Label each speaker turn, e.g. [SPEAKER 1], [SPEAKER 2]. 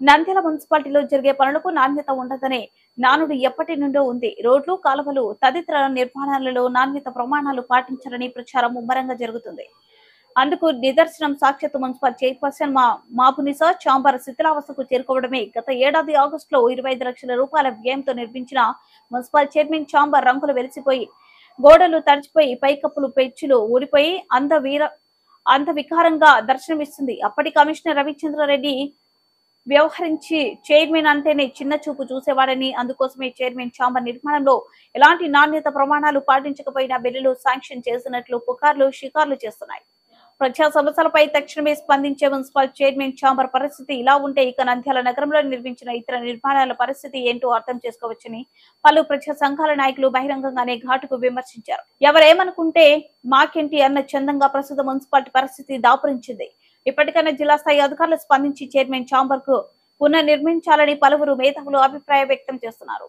[SPEAKER 1] నంద్యాల మున్సిపాలిటీలో జరిగే పనులకు నాణ్యత ఉండదనే నానుడు ఎప్పటి నుండో ఉంది. రోడ్లు, కాలువలు తదితర నిర్మాణాలలో నాణ్యత ప్రమాణాలు పాటించాలని ప్రచారం ముమ్మరంగా జరుగుతుంది. అందుకు నిదర్శనం సాక్షాత్ మున్సిపల్ చైర్పర్సన్ మాబునిసా చాంబర్ శిథిలావస్థకు చేరుకోవడమే. గత ఏడాది ఆగస్టులో 25 లక్షల రూపాయల వ్యయంతో నిర్మించిన మున్సిపల్ చైర్మన్ చాంబర్ రంగులు వెలిసిపోయి, గోడలు తడిచిపోయి, పైకప్పులు పెచ్చులు ఊడిపోయి అందవికారంగా దర్శనమిస్తుంది. అప్పటి కమిషనర్ రవిచంద్రారెడ్డి వ్యవహరించి చైర్మన్ అంటేనే చిన్న చూపు చూసేవాడని, అందుకోసమే చైర్మన్ చాంబర్ నిర్మాణంలో ఎలాంటి నాణ్యత ప్రమాణాలు పాటించకపోయినా బిల్లులు శాంక్షన్ చేసినట్లు పుకార్లు షికార్లు చేస్తున్నాయి. ప్రజా సమస్యలపై తక్షణమే స్పందించే మున్సిపల్ చైర్మన్ చాంబర్ పరిస్థితి ఇలా ఉంటే ఇక నంద్యాల నగరంలో నిర్మించిన ఇతర నిర్మాణాల పరిస్థితి ఏంటో అర్థం చేసుకోవచ్చని పలు ప్రజా సంఘాల నాయకులు బహిరంగంగానే ఘాటుకు విమర్శించారు. ఎవరేమనుకుంటే మాకేంటి అన్న చందంగా ప్రస్తుత మున్సిపాలిటీ పరిస్థితి దాపురించింది. ఇప్పటికైనా జిల్లా స్థాయి అధికారులు స్పందించి చైర్మన్ చాంబర్ కు పునర్నిర్మించాలని పలువురు మేధావులు అభిప్రాయం వ్యక్తం చేస్తున్నారు.